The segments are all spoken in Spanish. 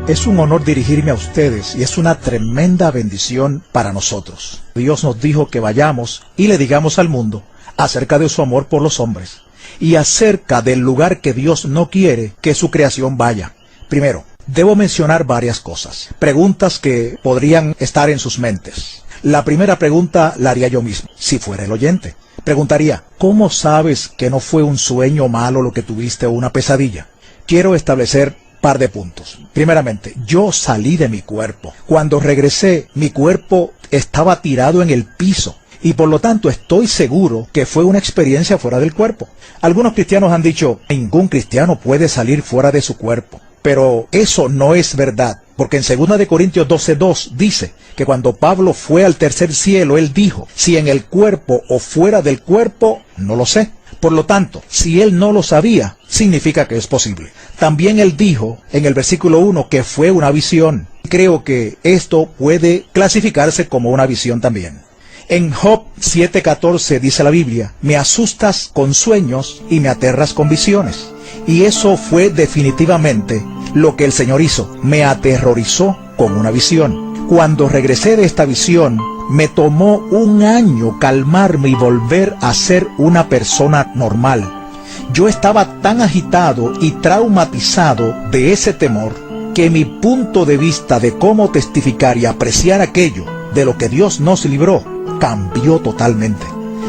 Es un honor dirigirme a ustedes y es una tremenda bendición para nosotros. Dios nos dijo que vayamos y le digamos al mundo acerca de su amor por los hombres y acerca del lugar que Dios no quiere que su creación vaya. Primero, debo mencionar varias cosas, preguntas que podrían estar en sus mentes. La primera pregunta la haría yo mismo, si fuera el oyente. Preguntaría, ¿cómo sabes que no fue un sueño malo lo que tuviste o una pesadilla? Quiero establecer par de puntos. Primeramente, yo salí de mi cuerpo. Cuando regresé, mi cuerpo estaba tirado en el piso. Y por lo tanto estoy seguro que fue una experiencia fuera del cuerpo. Algunos cristianos han dicho, ningún cristiano puede salir fuera de su cuerpo. Pero eso no es verdad, porque en 2 de Corintios 12:2 dice que cuando Pablo fue al tercer cielo, él dijo, si en el cuerpo o fuera del cuerpo, no lo sé. Por lo tanto, si él no lo sabía, significa que es posible. También él dijo en el versículo 1 que fue una visión. Creo que esto puede clasificarse como una visión también. En Job 7:14 dice la Biblia, me asustas con sueños y me aterras con visiones. Y eso fue definitivamente lo que el Señor hizo, me aterrorizó con una visión. Cuando regresé de esta visión, me tomó 1 año calmarme y volver a ser una persona normal. Yo estaba tan agitado y traumatizado de ese temor que mi punto de vista de cómo testificar y apreciar aquello de lo que Dios nos libró cambió totalmente.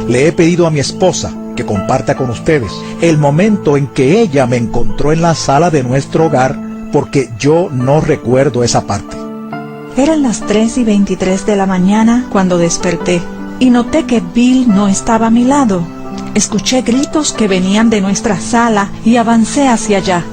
Le he pedido a mi esposa que comparta con ustedes el momento en que ella me encontró en la sala de nuestro hogar, porque yo no recuerdo esa parte. Eran las 3:23 de la mañana cuando desperté y noté que Bill no estaba a mi lado. Escuché gritos que venían de nuestra sala y avancé hacia allá.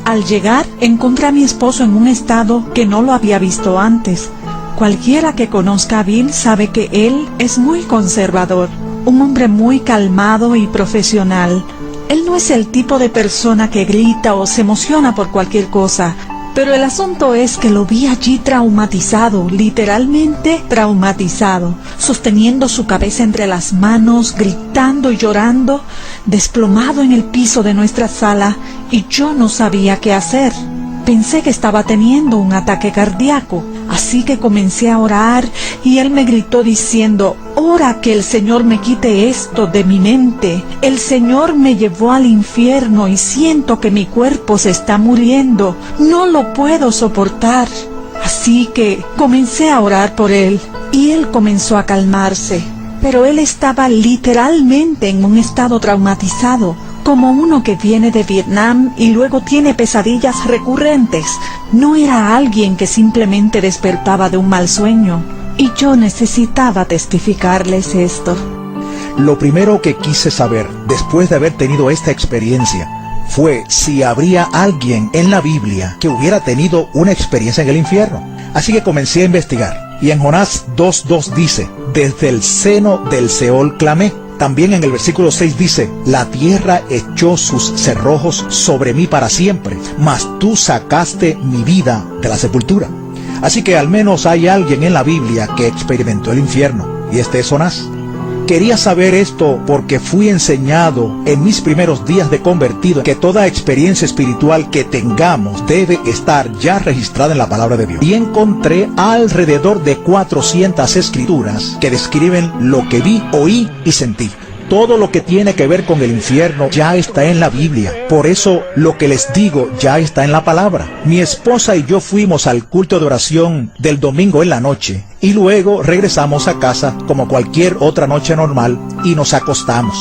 Al llegar, encontré a mi esposo en un estado que no lo había visto antes. Cualquiera que conozca a Bill sabe que él es muy conservador, un hombre muy calmado y profesional. Él no es el tipo de persona que grita o se emociona por cualquier cosa, pero el asunto es que lo vi allí traumatizado, literalmente traumatizado, sosteniendo su cabeza entre las manos, gritando y llorando, desplomado en el piso de nuestra sala, y yo no sabía qué hacer. Pensé que estaba teniendo un ataque cardíaco, así que comencé a orar y él me gritó diciendo, ora que el Señor me quite esto de mi mente. El Señor me llevó al infierno y siento que mi cuerpo se está muriendo. No lo puedo soportar. Así que comencé a orar por él y él comenzó a calmarse. Pero él estaba literalmente en un estado traumatizado, como uno que viene de Vietnam y luego tiene pesadillas recurrentes. No era alguien que simplemente despertaba de un mal sueño. Y yo necesitaba testificarles esto. Lo primero que quise saber, después de haber tenido esta experiencia, fue si habría alguien en la Biblia que hubiera tenido una experiencia en el infierno. Así que comencé a investigar. Y en Jonás 2:2 dice, desde el seno del Seol clamé. También en el versículo 6 dice, la tierra echó sus cerrojos sobre mí para siempre, mas tú sacaste mi vida de la sepultura. Así que al menos hay alguien en la Biblia que experimentó el infierno, y este es Jonás. Quería saber esto porque fui enseñado en mis primeros días de convertido que toda experiencia espiritual que tengamos debe estar ya registrada en la palabra de Dios. Y encontré alrededor de 400 escrituras que describen lo que vi, oí y sentí. Todo lo que tiene que ver con el infierno ya está en la Biblia. Por eso lo que les digo ya está en la palabra. Mi esposa y yo fuimos al culto de oración del domingo en la noche y luego regresamos a casa como cualquier otra noche normal y nos acostamos.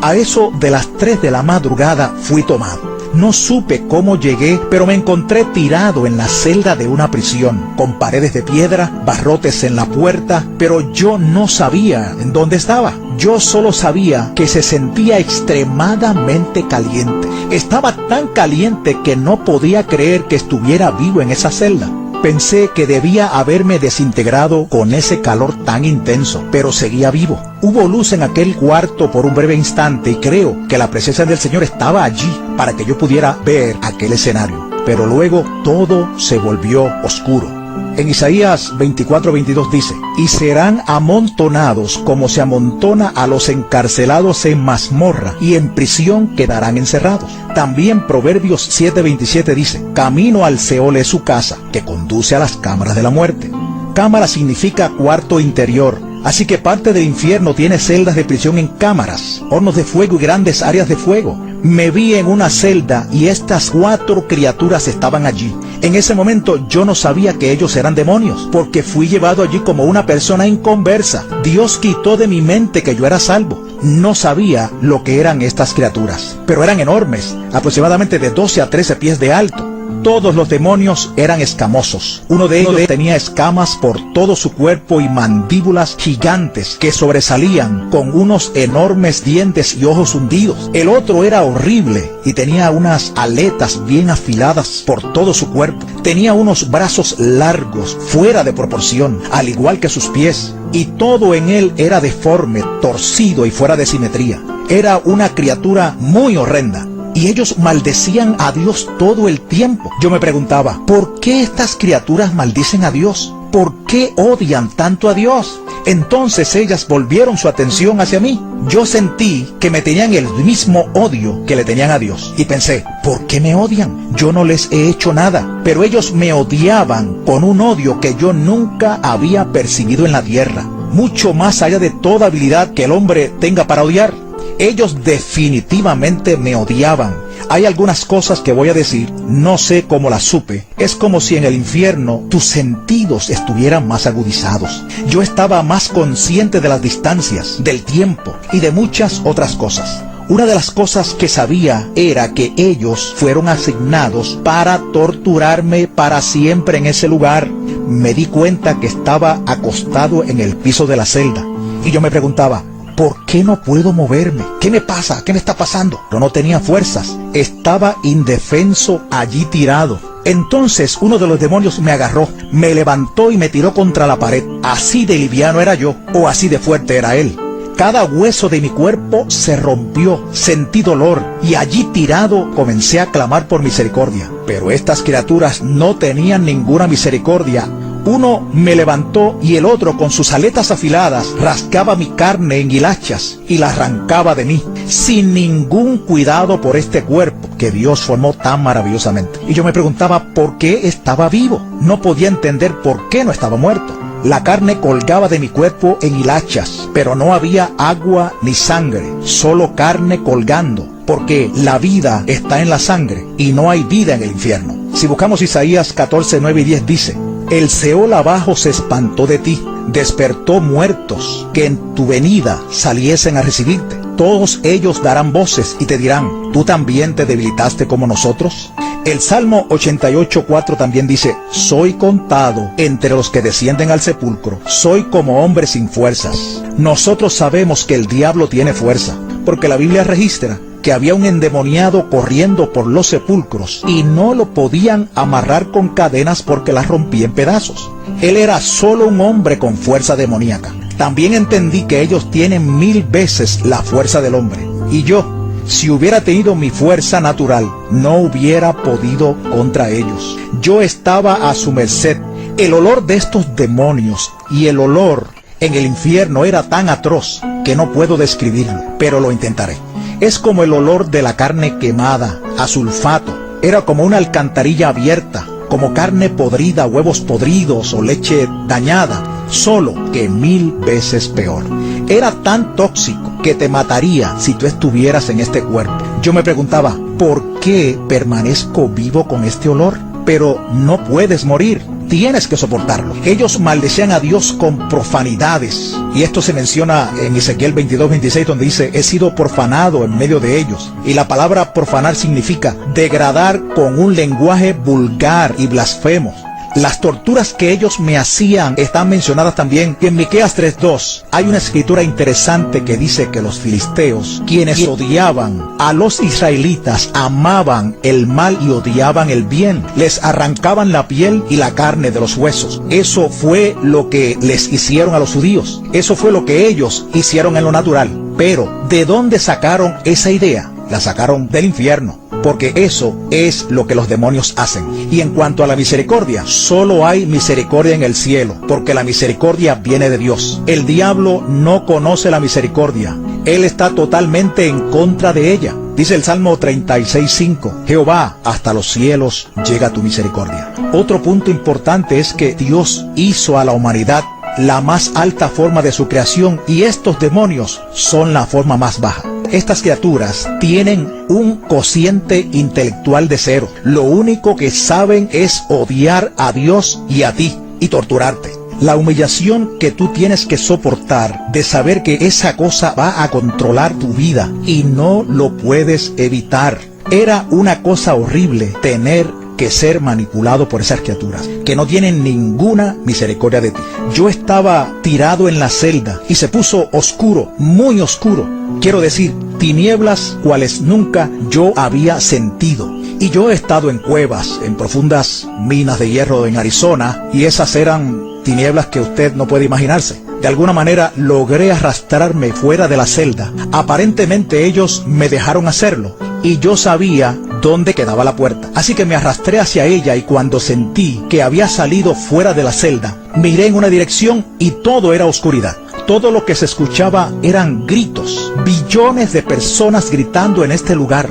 A eso de las 3 de la madrugada fui tomado. No supe cómo llegué, pero me encontré tirado en la celda de una prisión, con paredes de piedra, barrotes en la puerta, pero yo no sabía en dónde estaba. Yo solo sabía que se sentía extremadamente caliente. Estaba tan caliente que no podía creer que estuviera vivo en esa celda. Pensé que debía haberme desintegrado con ese calor tan intenso, pero seguía vivo. Hubo luz en aquel cuarto por un breve instante y creo que la presencia del Señor estaba allí para que yo pudiera ver aquel escenario. Pero luego todo se volvió oscuro. En Isaías 24:22 dice: y serán amontonados como se amontona a los encarcelados en mazmorra, y en prisión quedarán encerrados. También Proverbios 7:27 dice: camino al Seol es su casa, que conduce a las cámaras de la muerte. Cámara significa cuarto interior, así que parte del infierno tiene celdas de prisión en cámaras, hornos de fuego y grandes áreas de fuego. Me vi en una celda y estas 4 criaturas estaban allí. En ese momento yo no sabía que ellos eran demonios, porque fui llevado allí como una persona inconversa. Dios quitó de mi mente que yo era salvo. No sabía lo que eran estas criaturas, pero eran enormes, aproximadamente de 12 a 13 pies de alto. Todos los demonios eran escamosos. Uno de ellos tenía escamas por todo su cuerpo y mandíbulas gigantes que sobresalían con unos enormes dientes y ojos hundidos. El otro era horrible y tenía unas aletas bien afiladas por todo su cuerpo. Tenía unos brazos largos, fuera de proporción, al igual que sus pies. Y todo en él era deforme, torcido y fuera de simetría. Era una criatura muy horrenda. Y ellos maldecían a Dios todo el tiempo. Yo me preguntaba, ¿por qué estas criaturas maldicen a Dios? ¿Por qué odian tanto a Dios? Entonces ellas volvieron su atención hacia mí. Yo sentí que me tenían el mismo odio que le tenían a Dios. Y pensé, ¿por qué me odian? Yo no les he hecho nada. Pero ellos me odiaban con un odio que yo nunca había percibido en la tierra. Mucho más allá de toda habilidad que el hombre tenga para odiar. Ellos definitivamente me odiaban. Hay algunas cosas que voy a decir, no sé cómo las supe. Es como si en el infierno tus sentidos estuvieran más agudizados. Yo estaba más consciente de las distancias, del tiempo y de muchas otras cosas. Una de las cosas que sabía era que ellos fueron asignados para torturarme para siempre en ese lugar. Me di cuenta que estaba acostado en el piso de la celda y yo me preguntaba, ¿por qué no puedo moverme? ¿Qué me pasa? ¿Qué me está pasando? Pero no tenía fuerzas. Estaba indefenso allí tirado. Entonces uno de los demonios me agarró, me levantó y me tiró contra la pared. Así de liviano era yo, o así de fuerte era él. Cada hueso de mi cuerpo se rompió, sentí dolor y allí tirado comencé a clamar por misericordia. Pero estas criaturas no tenían ninguna misericordia. Uno me levantó y el otro con sus aletas afiladas rascaba mi carne en hilachas y la arrancaba de mí, sin ningún cuidado por este cuerpo que Dios formó tan maravillosamente. Y yo me preguntaba por qué estaba vivo. No podía entender por qué no estaba muerto. La carne colgaba de mi cuerpo en hilachas, pero no había agua ni sangre, solo carne colgando, porque la vida está en la sangre y no hay vida en el infierno. Si buscamos Isaías 14, 9 y 10 dice: el Seol abajo se espantó de ti, despertó muertos que en tu venida saliesen a recibirte. Todos ellos darán voces y te dirán, ¿tú también te debilitaste como nosotros? El Salmo 88:4 también dice, soy contado entre los que descienden al sepulcro, soy como hombre sin fuerzas. Nosotros sabemos que el diablo tiene fuerza, porque la Biblia registra que había un endemoniado corriendo por los sepulcros y no lo podían amarrar con cadenas porque las rompía en pedazos. Él era solo un hombre con fuerza demoníaca. También entendí que ellos tienen 1000 veces la fuerza del hombre. Y yo, si hubiera tenido mi fuerza natural, no hubiera podido contra ellos. Yo estaba a su merced. El olor de estos demonios y el olor en el infierno era tan atroz que no puedo describirlo, pero lo intentaré. Es como el olor de la carne quemada, a sulfato. Era como una alcantarilla abierta, como carne podrida, huevos podridos o leche dañada, solo que 1000 veces peor. Era tan tóxico que te mataría si tú estuvieras en este cuerpo. Yo me preguntaba, ¿por qué permanezco vivo con este olor? Pero no puedes morir. Tienes que soportarlo. Ellos maldecían a Dios con profanidades. Y esto se menciona en Ezequiel 22:26, donde dice, he sido profanado en medio de ellos. Y la palabra profanar significa degradar con un lenguaje vulgar y blasfemo. Las torturas que ellos me hacían están mencionadas también en Miqueas 3:2. Hay una escritura interesante que dice que los filisteos, quienes odiaban a los israelitas, amaban el mal y odiaban el bien. Les arrancaban la piel y la carne de los huesos. Eso fue lo que les hicieron a los judíos. Eso fue lo que ellos hicieron en lo natural. Pero, ¿de dónde sacaron esa idea? La sacaron del infierno. porque eso es lo que los demonios hacen. Y en cuanto a la misericordia, solo hay misericordia en el cielo, porque la misericordia viene de Dios. El diablo no conoce la misericordia. Él está totalmente en contra de ella. Dice el Salmo 36:5, Jehová, hasta los cielos llega tu misericordia. Otro punto importante es que Dios hizo a la humanidad la más alta forma de su creación, y estos demonios son la forma más baja. Estas criaturas tienen un cociente intelectual de 0. Lo único que saben es odiar a Dios y a ti, y torturarte. La humillación que tú tienes que soportar de saber que esa cosa va a controlar tu vida y no lo puedes evitar. Era una cosa horrible tener que ser manipulado por esas criaturas, que no tienen ninguna misericordia de ti. Yo estaba tirado en la celda y se puso oscuro, muy oscuro. Quiero decir, tinieblas cuales nunca yo había sentido. Y yo he estado en cuevas, en profundas minas de hierro en Arizona, y esas eran tinieblas que usted no puede imaginarse. De alguna manera logré arrastrarme fuera de la celda. Aparentemente ellos me dejaron hacerlo, y yo sabía dónde quedaba la puerta. Así que me arrastré hacia ella, y cuando sentí que había salido fuera de la celda, miré en una dirección y todo era oscuridad. Todo lo que se escuchaba eran gritos, billones de personas gritando en este lugar.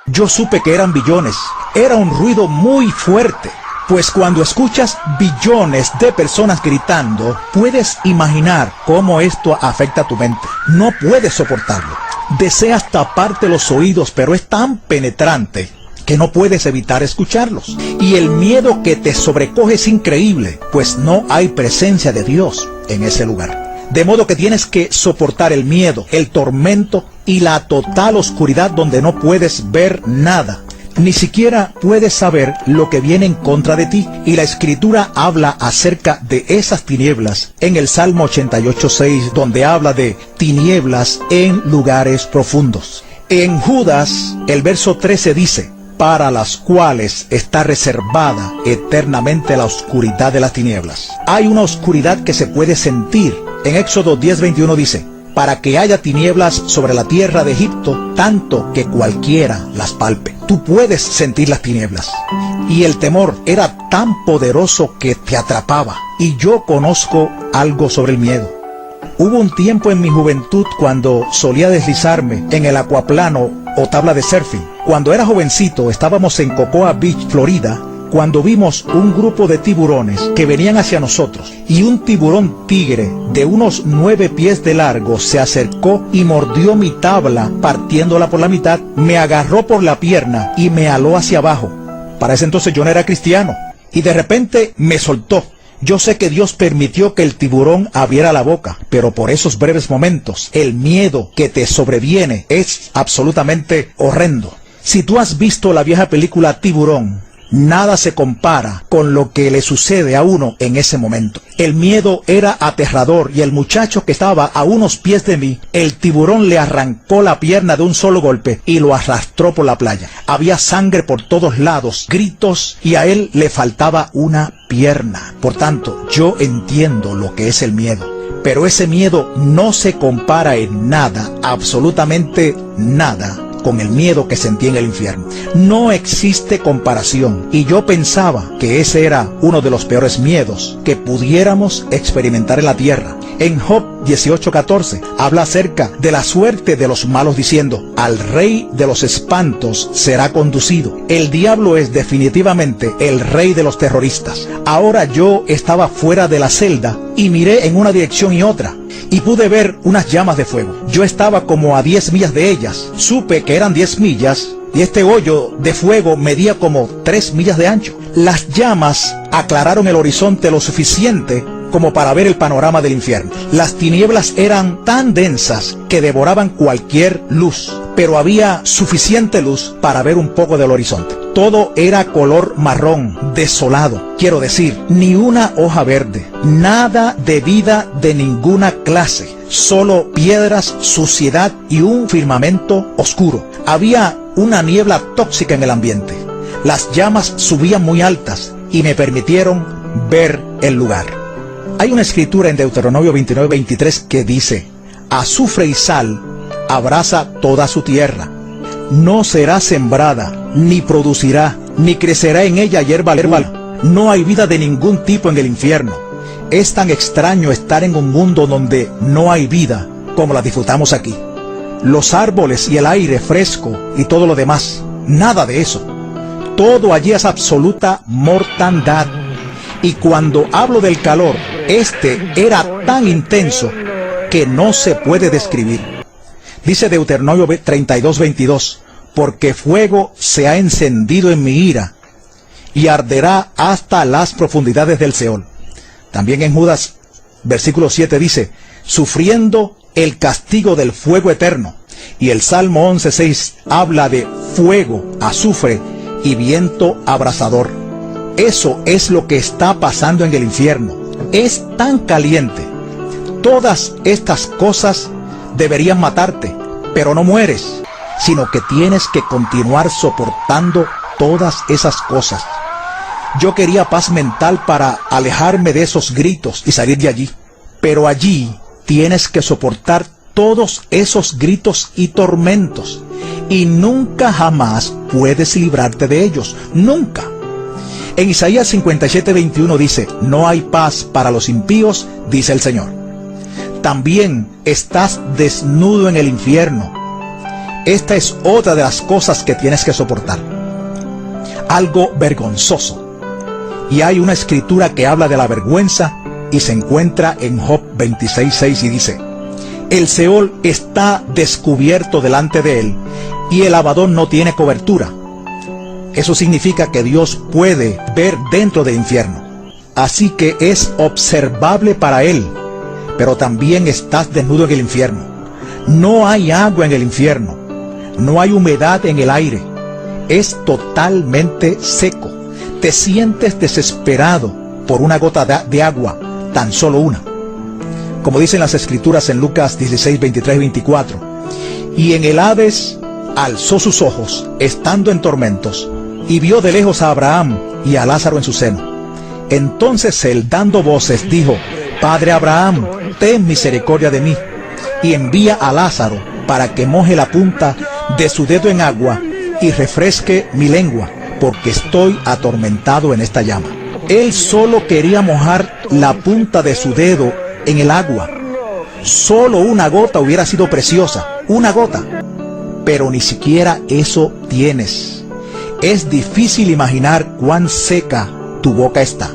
Yo supe que eran billones. Era un ruido muy fuerte. Pues cuando escuchas billones de personas gritando, puedes imaginar cómo esto afecta a tu mente. No puedes soportarlo. Deseas taparte los oídos, pero es tan penetrante que no puedes evitar escucharlos. Y el miedo que te sobrecoge es increíble, pues no hay presencia de Dios en ese lugar. De modo que tienes que soportar el miedo, el tormento y la total oscuridad donde no puedes ver nada. Ni siquiera puedes saber lo que viene en contra de ti. Y la Escritura habla acerca de esas tinieblas en el Salmo 88:6, donde habla de tinieblas en lugares profundos. En Judas, el verso 13 dice, para las cuales está reservada eternamente la oscuridad de las tinieblas. Hay una oscuridad que se puede sentir. En Éxodo 10:21 dice, para que haya tinieblas sobre la tierra de Egipto, tanto que cualquiera las palpe. Tú puedes sentir las tinieblas. Y el temor era tan poderoso que te atrapaba. Y yo conozco algo sobre el miedo. Hubo un tiempo en mi juventud cuando solía deslizarme en el acuaplano o tabla de surfing. Cuando era jovencito estábamos en Cocoa Beach, Florida, cuando vimos un grupo de tiburones que venían hacia nosotros, y un tiburón tigre de unos 9 pies de largo se acercó y mordió mi tabla partiéndola por la mitad, me agarró por la pierna y me aló hacia abajo. Para ese entonces yo no era cristiano, y de repente me soltó. Yo sé que Dios permitió que el tiburón abriera la boca, pero por esos breves momentos, el miedo que te sobreviene es absolutamente horrendo. Si tú has visto la vieja película Tiburón, nada se compara con lo que le sucede a uno en ese momento. El miedo era aterrador, y el muchacho que estaba a unos pies de mí, el tiburón le arrancó la pierna de un solo golpe y lo arrastró por la playa. Había sangre por todos lados, gritos, y a él le faltaba una pierna. Por tanto, yo entiendo lo que es el miedo. Pero ese miedo no se compara en nada, absolutamente nada, con el miedo que sentí en el infierno. No existe comparación, y yo pensaba que ese era uno de los peores miedos que pudiéramos experimentar en la tierra. En Job 18:14 habla acerca de la suerte de los malos diciendo, al rey de los espantos será conducido. El diablo es definitivamente el rey de los terroristas. Ahora yo estaba fuera de la celda y miré en una dirección y otra, y pude ver unas llamas de fuego. Yo estaba como a 10 millas de ellas. Supe que eran 10 millas, y este hoyo de fuego medía como 3 millas de ancho. Las llamas aclararon el horizonte lo suficiente como para ver el panorama del infierno. Las tinieblas eran tan densas que devoraban cualquier luz, pero había suficiente luz para ver un poco del horizonte. Todo era color marrón, desolado. Quiero decir, ni una hoja verde, nada de vida de ninguna clase, solo piedras, suciedad y un firmamento oscuro. Había una niebla tóxica en el ambiente. Las llamas subían muy altas y me permitieron ver el lugar. Hay una escritura en Deuteronomio 29:23 que dice: azufre y sal abrasa toda su tierra. No será sembrada, ni producirá, ni crecerá en ella hierba alguna. No hay vida de ningún tipo en el infierno. Es tan extraño estar en un mundo donde no hay vida como la disfrutamos aquí. Los árboles y el aire fresco y todo lo demás, nada de eso. Todo allí es absoluta mortandad. Y cuando hablo del calor, este era tan intenso que no se puede describir. Dice Deuteronomio 32:22, porque fuego se ha encendido en mi ira, y arderá hasta las profundidades del Seol. También en Judas, versículo 7 dice, sufriendo el castigo del fuego eterno. Y el Salmo 11:6 habla de fuego, azufre y viento abrasador. Eso es lo que está pasando en el infierno. Es tan caliente. Todas estas cosas deberían matarte, pero no mueres, sino que tienes que continuar soportando todas esas cosas. Yo quería paz mental para alejarme de esos gritos y salir de allí, pero allí tienes que soportar todos esos gritos y tormentos, y nunca jamás puedes librarte de ellos, nunca. En Isaías 57:21 dice, no hay paz para los impíos, dice el Señor. También estás desnudo en el infierno. Esta es otra de las cosas que tienes que soportar. Algo vergonzoso. Y hay una escritura que habla de la vergüenza y se encuentra en Job 26:6 y dice, el Seol está descubierto delante de él y el Abadón no tiene cobertura. Eso significa que Dios puede ver dentro del infierno. Así que es observable para él, pero también estás desnudo en el infierno. No hay agua en el infierno. No hay humedad en el aire. Es totalmente seco. Te sientes desesperado por una gota de agua, tan solo una. Como dicen las escrituras en Lucas 16:23-24. Y en el Hades alzó sus ojos, estando en tormentos, y vio de lejos a Abraham y a Lázaro en su seno. Entonces él, dando voces, dijo, Padre Abraham, ten misericordia de mí, y envía a Lázaro para que moje la punta de su dedo en agua y refresque mi lengua, porque estoy atormentado en esta llama. Él solo quería mojar la punta de su dedo en el agua. Solo una gota hubiera sido preciosa, una gota. Pero ni siquiera eso tienes. Es difícil imaginar cuán seca tu boca está.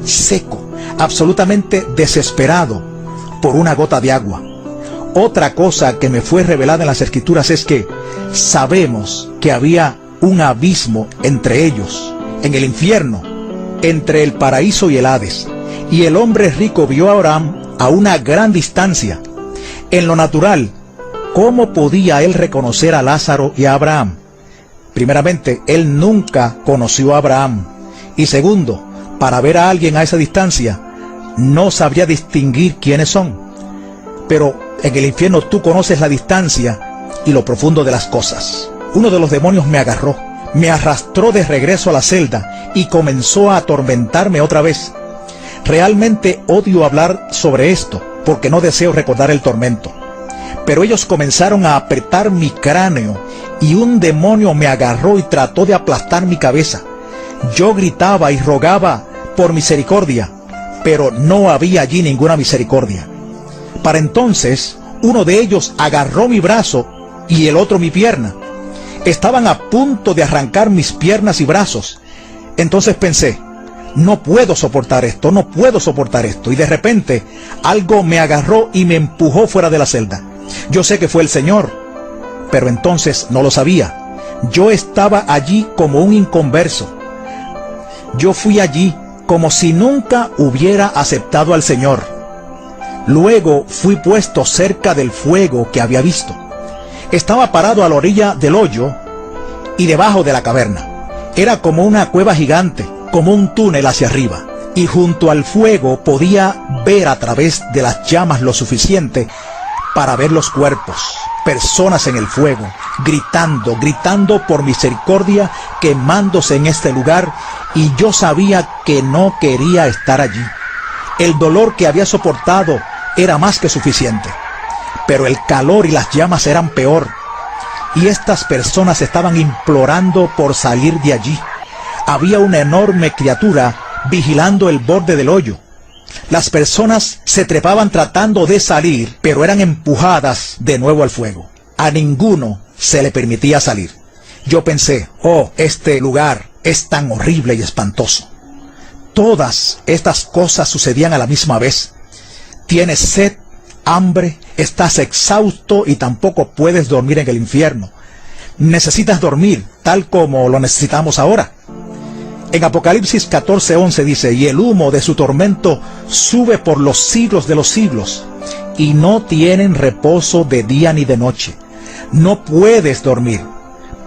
Seco, absolutamente desesperado por una gota de agua. Otra cosa que me fue revelada en las escrituras es que sabemos que había un abismo entre ellos, en el infierno, entre el paraíso y el Hades. Y el hombre rico vio a Abraham a una gran distancia. En lo natural, ¿cómo podía él reconocer a Lázaro y a Abraham? Primeramente, él nunca conoció a Abraham. Y segundo, para ver a alguien a esa distancia, no sabría distinguir quiénes son. Pero en el infierno tú conoces la distancia y lo profundo de las cosas. Uno de los demonios me agarró, me arrastró de regreso a la celda y comenzó a atormentarme otra vez. Realmente odio hablar sobre esto, porque no deseo recordar el tormento. Pero ellos comenzaron a apretar mi cráneo y un demonio me agarró y trató de aplastar mi cabeza. Yo gritaba y rogaba por misericordia, pero no había allí ninguna misericordia. Para entonces, uno de ellos agarró mi brazo y el otro mi pierna. Estaban a punto de arrancar mis piernas y brazos. Entonces pensé, no puedo soportar esto, no puedo soportar esto. Y de repente, algo me agarró y me empujó fuera de la celda. Yo sé que fue el Señor, pero entonces no lo sabía. Yo estaba allí como un inconverso. Yo fui allí como si nunca hubiera aceptado al Señor. Luego fui puesto cerca del fuego que había visto. Estaba parado a la orilla del hoyo y debajo de la caverna. Era como una cueva gigante, como un túnel hacia arriba. Y junto al fuego podía ver a través de las llamas lo suficiente para ver los cuerpos, personas en el fuego, gritando por misericordia, quemándose en este lugar, y yo sabía que no quería estar allí. El dolor que había soportado era más que suficiente, pero el calor y las llamas eran peor, y estas personas estaban implorando por salir de allí. Había una enorme criatura vigilando el borde del hoyo. Las personas se trepaban tratando de salir, pero eran empujadas de nuevo al fuego. A ninguno se le permitía salir. Yo pensé, oh, este lugar es tan horrible y espantoso. Todas estas cosas sucedían a la misma vez. Tienes sed, hambre, estás exhausto y tampoco puedes dormir en el infierno. Necesitas dormir, tal como lo necesitamos ahora. En Apocalipsis 14:11 dice, y el humo de su tormento sube por los siglos de los siglos, y no tienen reposo de día ni de noche. No puedes dormir.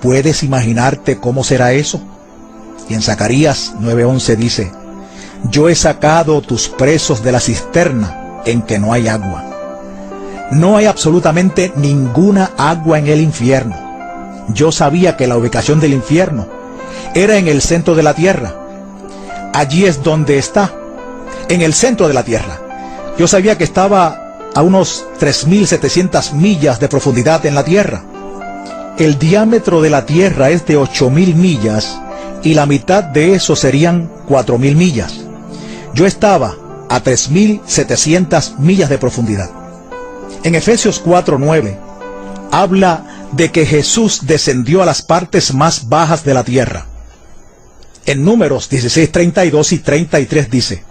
¿Puedes imaginarte cómo será eso? Y en Zacarías 9:11 dice, yo he sacado tus presos de la cisterna en que no hay agua. No hay absolutamente ninguna agua en el infierno. Yo sabía que la ubicación del infierno era en el centro de la tierra. Allí es donde está, en el centro de la tierra. Yo sabía que estaba a unos 3.700 millas de profundidad en la tierra. El diámetro de la tierra es de 8.000 millas y la mitad de eso serían 4.000 millas. Yo estaba a 3.700 millas de profundidad. En Efesios 4:9 habla de que Jesús descendió a las partes más bajas de la tierra. En Números 16:32 y 33 dice,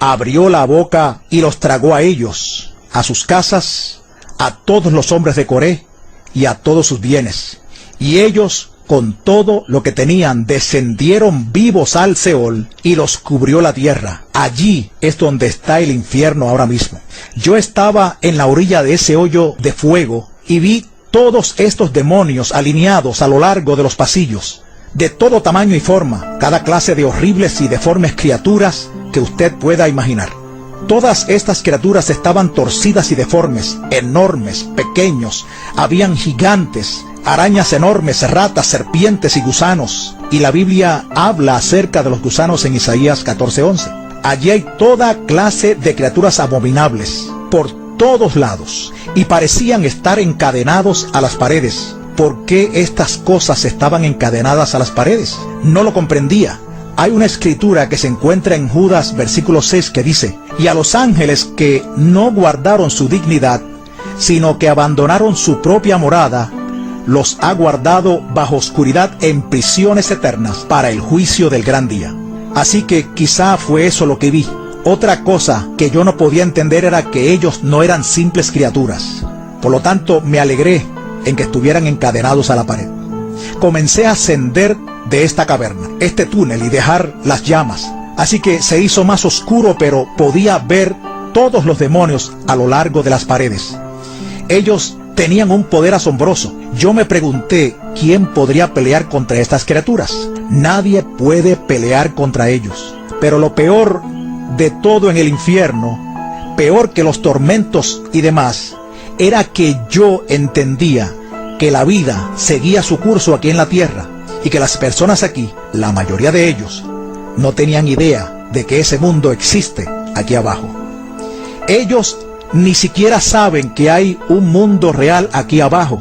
abrió la boca y los tragó a ellos, a sus casas, a todos los hombres de Coré y a todos sus bienes. Y ellos, con todo lo que tenían, descendieron vivos al Seol y los cubrió la tierra. Allí es donde está el infierno ahora mismo. Yo estaba en la orilla de ese hoyo de fuego y vi todos estos demonios alineados a lo largo de los pasillos, de todo tamaño y forma, cada clase de horribles y deformes criaturas que usted pueda imaginar. Todas estas criaturas estaban torcidas y deformes, enormes, pequeños, habían gigantes, arañas enormes, ratas, serpientes y gusanos. Y la Biblia habla acerca de los gusanos en Isaías 14:11. Allí hay toda clase de criaturas abominables, por todos lados, y parecían estar encadenados a las paredes. ¿Por qué estas cosas estaban encadenadas a las paredes? No lo comprendía. Hay una escritura que se encuentra en Judas versículo 6 que dice, y a los ángeles que no guardaron su dignidad, sino que abandonaron su propia morada, los ha guardado bajo oscuridad en prisiones eternas para el juicio del gran día. Así que quizá fue eso lo que vi. Otra cosa que yo no podía entender era que ellos no eran simples criaturas. Por lo tanto, me alegré en que estuvieran encadenados a la pared. Comencé a ascender de esta caverna, este túnel, y dejar las llamas. Así que se hizo más oscuro, pero podía ver todos los demonios a lo largo de las paredes. Ellos tenían un poder asombroso. Yo me pregunté, ¿quién podría pelear contra estas criaturas? Nadie puede pelear contra ellos. Pero lo peor de todo en el infierno, peor que los tormentos y demás, era que yo entendía que la vida seguía su curso aquí en la tierra y que las personas aquí, la mayoría de ellos, no tenían idea de que ese mundo existe aquí abajo. Ellos ni siquiera saben que hay un mundo real aquí abajo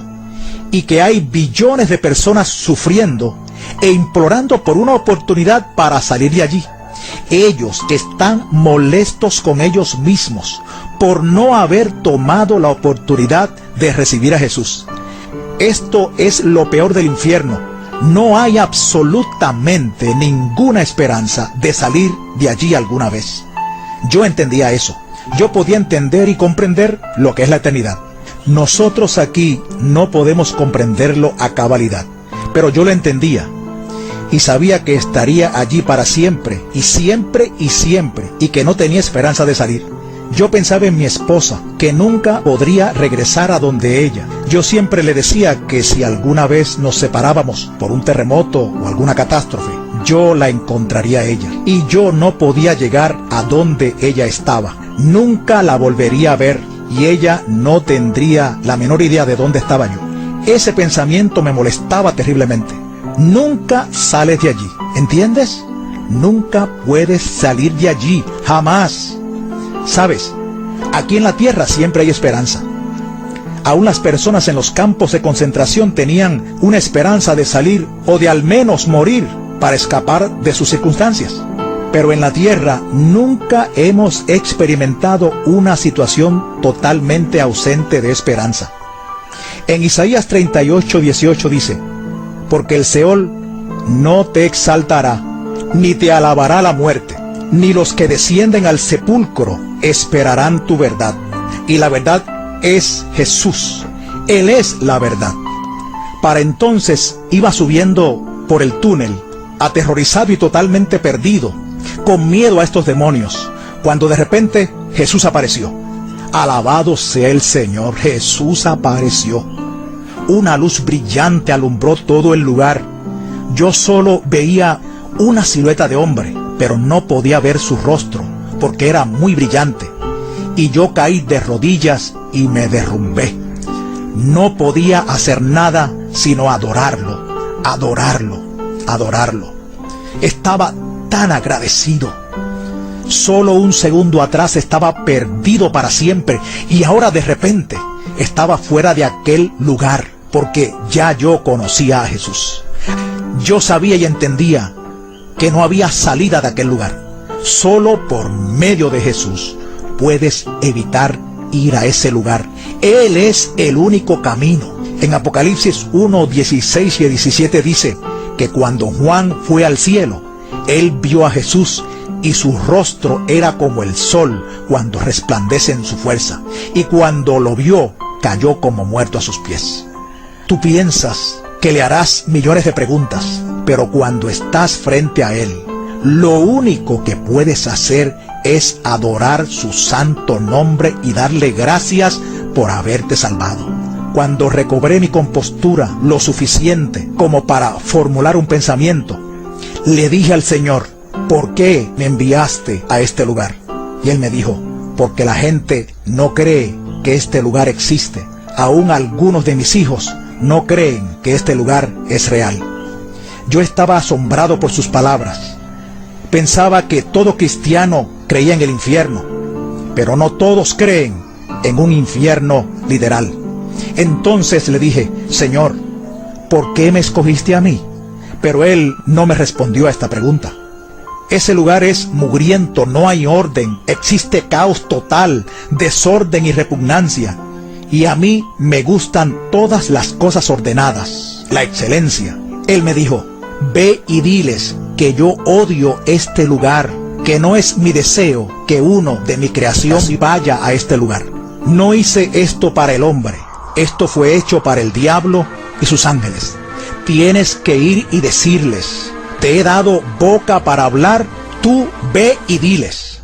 y que hay billones de personas sufriendo e implorando por una oportunidad para salir de allí. Ellos están molestos con ellos mismos por no haber tomado la oportunidad de recibir a Jesús. Esto es lo peor del infierno. No hay absolutamente ninguna esperanza de salir de allí alguna vez. Yo entendía eso. Yo podía entender y comprender lo que es la eternidad. Nosotros aquí no podemos comprenderlo a cabalidad, pero yo lo entendía y sabía que estaría allí para siempre y siempre y siempre, y que no tenía esperanza de salir. Yo pensaba en mi esposa, que nunca podría regresar a donde ella. Yo siempre le decía que si alguna vez nos separábamos por un terremoto o alguna catástrofe, yo la encontraría a ella. Y yo no podía llegar a donde ella estaba. Nunca la volvería a ver y ella no tendría la menor idea de dónde estaba yo. Ese pensamiento me molestaba terriblemente. Nunca sales de allí, ¿entiendes? Nunca puedes salir de allí, jamás. ¿Sabes? Aquí en la tierra siempre hay esperanza. Aún las personas en los campos de concentración tenían una esperanza de salir o de al menos morir para escapar de sus circunstancias. Pero en la tierra nunca hemos experimentado una situación totalmente ausente de esperanza. En Isaías 38:18 dice: porque el Seol no te exaltará, ni te alabará la muerte, ni los que descienden al sepulcro esperarán tu verdad. Y la verdad es Jesús. Él es la verdad. Para entonces iba subiendo por el túnel, aterrorizado y totalmente perdido, con miedo a estos demonios, cuando de repente Jesús apareció. Alabado sea el Señor, Jesús apareció. Una luz brillante alumbró todo el lugar. Yo solo veía una silueta de hombre, pero no podía ver su rostro, porque era muy brillante. Y yo caí de rodillas y me derrumbé. No podía hacer nada sino adorarlo, adorarlo, adorarlo. Estaba tan agradecido. Solo un segundo atrás estaba perdido para siempre y ahora de repente estaba fuera de aquel lugar, porque ya yo conocía a Jesús. Yo sabía y entendía que no había salida de aquel lugar. Solo por medio de Jesús puedes evitar ir a ese lugar. Él es el único camino. En Apocalipsis 1:16 y 17 dice que cuando Juan fue al cielo, él vio a Jesús y su rostro era como el sol cuando resplandece en su fuerza. Y cuando lo vio, cayó como muerto a sus pies. Tú piensas que le harás millones de preguntas, pero cuando estás frente a él, lo único que puedes hacer es adorar su santo nombre y darle gracias por haberte salvado. Cuando recobré mi compostura lo suficiente como para formular un pensamiento, le dije al Señor: ¿por qué me enviaste a este lugar? Y Él me dijo: porque la gente no cree que este lugar existe. Aún algunos de mis hijos no creen que este lugar es real. Yo estaba asombrado por sus palabras. Pensaba que todo cristiano creía en el infierno, pero no todos creen en un infierno literal. Entonces le dije: Señor, ¿por qué me escogiste a mí? Pero Él no me respondió a esta pregunta. Ese lugar es mugriento, no hay orden, existe caos total, desorden y repugnancia. Y a mí me gustan todas las cosas ordenadas, la excelencia. Él me dijo: ve y diles que yo odio este lugar, que no es mi deseo que uno de mi creación vaya a este lugar. No hice esto para el hombre, esto fue hecho para el diablo y sus ángeles. Tienes que ir y decirles: te he dado boca para hablar, tú ve y diles.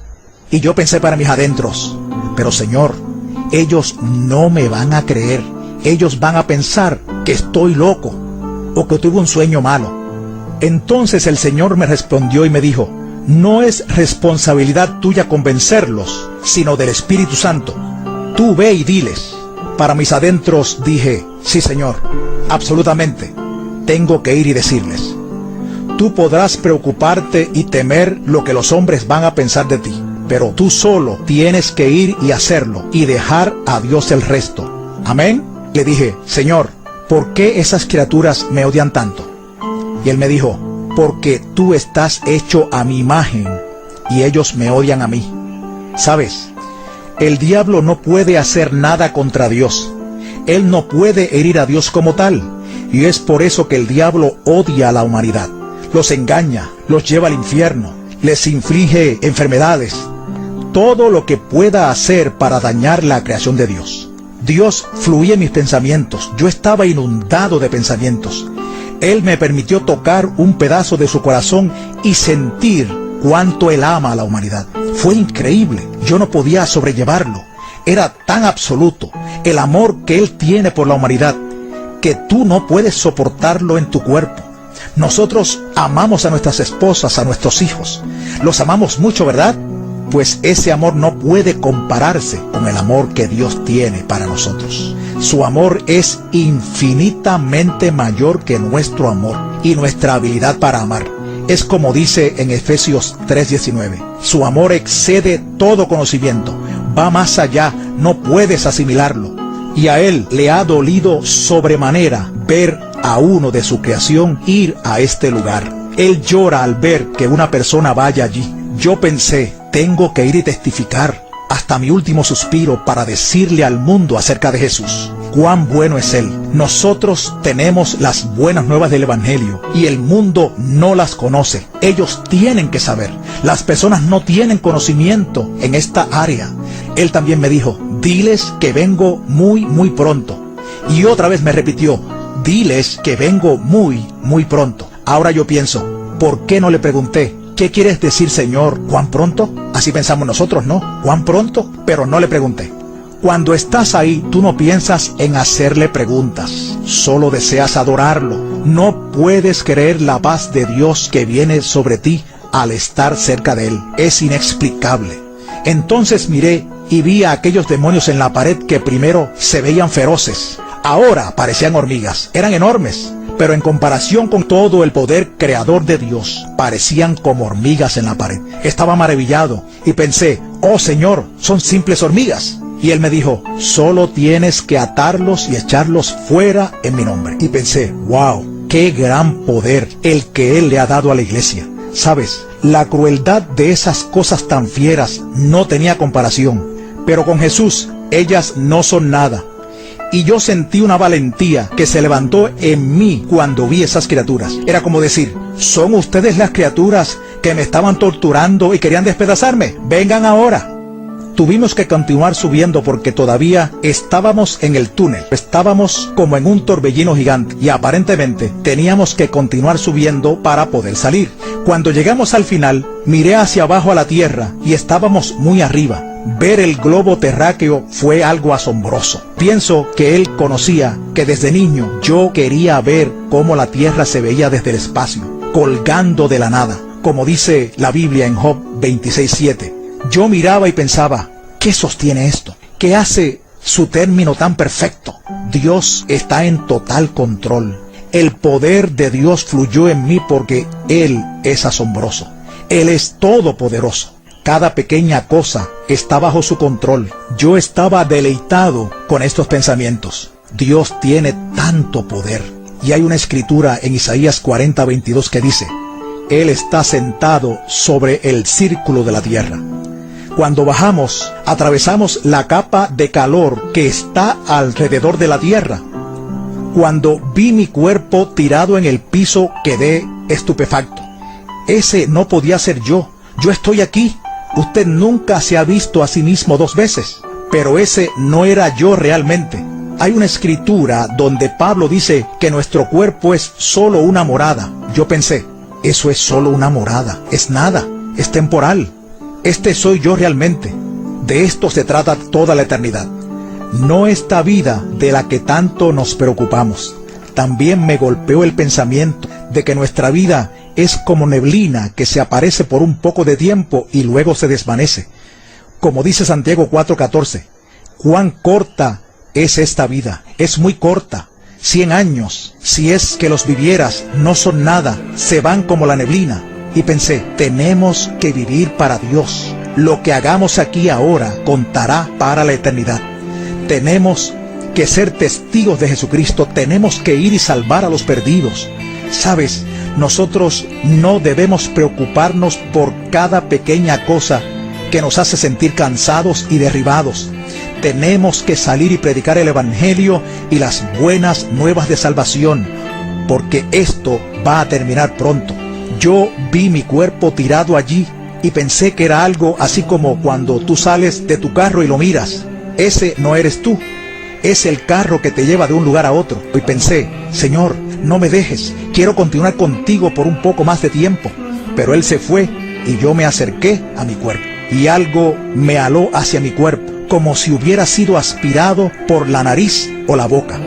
Y yo pensé para mis adentros: pero Señor, ellos no me van a creer. Ellos van a pensar que estoy loco o que tuve un sueño malo. Entonces el Señor me respondió y me dijo: no es responsabilidad tuya convencerlos, sino del Espíritu Santo. Tú ve y diles. Para mis adentros dije: sí, Señor, absolutamente, tengo que ir y decirles. Tú podrás preocuparte y temer lo que los hombres van a pensar de ti, pero tú solo tienes que ir y hacerlo y dejar a Dios el resto. Amén. Le dije: Señor, ¿por qué esas criaturas me odian tanto? Y Él me dijo: porque tú estás hecho a mi imagen y ellos me odian a mí. ¿Sabes? El diablo no puede hacer nada contra Dios. Él no puede herir a Dios como tal. Y es por eso que el diablo odia a la humanidad. Los engaña, los lleva al infierno, les inflige enfermedades. Todo lo que pueda hacer para dañar la creación de Dios. Dios fluía en mis pensamientos. Yo estaba inundado de pensamientos. Él me permitió tocar un pedazo de su corazón y sentir cuánto Él ama a la humanidad. Fue increíble, yo no podía sobrellevarlo. Era tan absoluto el amor que Él tiene por la humanidad, que tú no puedes soportarlo en tu cuerpo. Nosotros amamos a nuestras esposas, a nuestros hijos. Los amamos mucho, ¿verdad? Pues ese amor no puede compararse con el amor que Dios tiene para nosotros. Su amor es infinitamente mayor que nuestro amor y nuestra habilidad para amar. Es como dice en Efesios 3:19. Su amor excede todo conocimiento. Va más allá, no puedes asimilarlo. Y a Él le ha dolido sobremanera ver a uno de su creación ir a este lugar. Él llora al ver que una persona vaya allí. Yo pensé, tengo que ir y testificar hasta mi último suspiro para decirle al mundo acerca de Jesús. Cuán bueno es Él. Nosotros tenemos las buenas nuevas del Evangelio y el mundo no las conoce. Ellos tienen que saber. Las personas no tienen conocimiento en esta área. Él también me dijo, diles que vengo muy pronto. Y otra vez me repitió, diles que vengo muy pronto. Ahora yo pienso, ¿por qué no le pregunté? ¿Qué quieres decir, Señor? ¿Cuán pronto? Así pensamos nosotros, ¿no? ¿Cuán pronto? Pero no le pregunté. Cuando estás ahí, tú no piensas en hacerle preguntas. Solo deseas adorarlo. No puedes creer la paz de Dios que viene sobre ti al estar cerca de Él. Es inexplicable. Entonces miré y vi a aquellos demonios en la pared que primero se veían feroces. Ahora parecían hormigas. Eran enormes. Pero en comparación con todo el poder creador de Dios, parecían como hormigas en la pared. Estaba maravillado y pensé, oh Señor, son simples hormigas. Y Él me dijo, solo tienes que atarlos y echarlos fuera en mi nombre. Y pensé, wow, qué gran poder el que Él le ha dado a la iglesia. ¿Sabes? La crueldad de esas cosas tan fieras no tenía comparación. Pero con Jesús, ellas no son nada. Y yo sentí una valentía que se levantó en mí cuando vi esas criaturas. Era como decir, ¿son ustedes las criaturas que me estaban torturando y querían despedazarme? Vengan ahora. Tuvimos que continuar subiendo porque todavía estábamos en el túnel. Estábamos como en un torbellino gigante y aparentemente teníamos que continuar subiendo para poder salir. Cuando llegamos al final, miré hacia abajo a la tierra y estábamos muy arriba. Ver el globo terráqueo fue algo asombroso. Pienso que Él conocía que desde niño yo quería ver cómo la tierra se veía desde el espacio, colgando de la nada, como dice la Biblia en Job 26:7. Yo miraba y pensaba, ¿qué sostiene esto? ¿Qué hace su término tan perfecto? Dios está en total control. El poder de Dios fluyó en mí porque Él es asombroso. Él es todopoderoso. Cada pequeña cosa está bajo su control. Yo estaba deleitado con estos pensamientos. Dios tiene tanto poder. Y hay una escritura en Isaías 40:22 que dice, Él está sentado sobre el círculo de la tierra. Cuando bajamos, atravesamos la capa de calor que está alrededor de la tierra. Cuando vi mi cuerpo tirado en el piso, quedé estupefacto. Ese no podía ser yo. Yo estoy aquí. Usted nunca se ha visto a sí mismo dos veces. Pero ese no era yo realmente. Hay una escritura donde Pablo dice que nuestro cuerpo es solo una morada. Yo pensé, eso es solo una morada. Es nada. Es temporal. Este soy yo realmente. De esto se trata toda la eternidad. No esta vida de la que tanto nos preocupamos. También me golpeó el pensamiento de que nuestra vida es como neblina que se aparece por un poco de tiempo y luego se desvanece. Como dice Santiago 4:14, cuán corta es esta vida. Es muy corta. 100 años, si es que los vivieras, no son nada, se van como la neblina. Y pensé, tenemos que vivir para Dios. Lo que hagamos aquí ahora contará para la eternidad. Tenemos que ser testigos de Jesucristo. Tenemos que ir y salvar a los perdidos. ¿Sabes? Nosotros no debemos preocuparnos por cada pequeña cosa que nos hace sentir cansados y derribados. Tenemos que salir y predicar el Evangelio y las buenas nuevas de salvación, porque esto va a terminar pronto. Yo vi mi cuerpo tirado allí y pensé que era algo así como cuando tú sales de tu carro y lo miras. Ese no eres tú, es el carro que te lleva de un lugar a otro. Y pensé, Señor, no me dejes, quiero continuar contigo por un poco más de tiempo. Pero Él se fue y yo me acerqué a mi cuerpo. y algo me aló hacia mi cuerpo, como si hubiera sido aspirado por la nariz o la boca.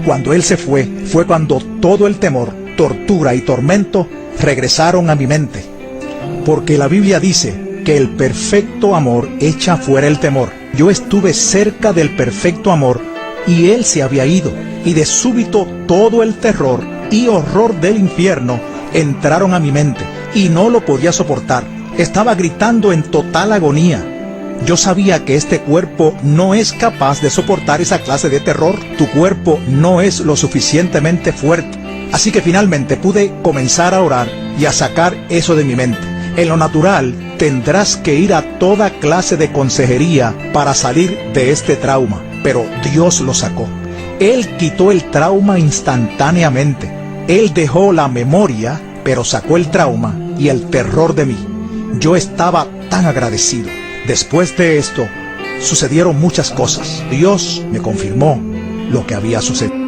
Cuando él se fue, fue cuando todo el temor, tortura y tormento regresaron a mi mente. Porque la Biblia dice que el perfecto amor echa fuera el temor. Yo estuve cerca del perfecto amor y él se había ido, y de súbito todo el terror y horror del infierno entraron a mi mente, y no lo podía soportar. Estaba gritando en total agonía. Yo sabía que este cuerpo no es capaz de soportar esa clase de terror. Tu cuerpo no es lo suficientemente fuerte. Así que finalmente pude comenzar a orar y a sacar eso de mi mente. En lo natural, tendrás que ir a toda clase de consejería para salir de este trauma, pero Dios lo sacó. Él quitó el trauma instantáneamente. Él dejó la memoria, pero sacó el trauma y el terror de mí. Yo estaba tan agradecido. Después de esto, sucedieron muchas cosas. Dios me confirmó lo que había sucedido.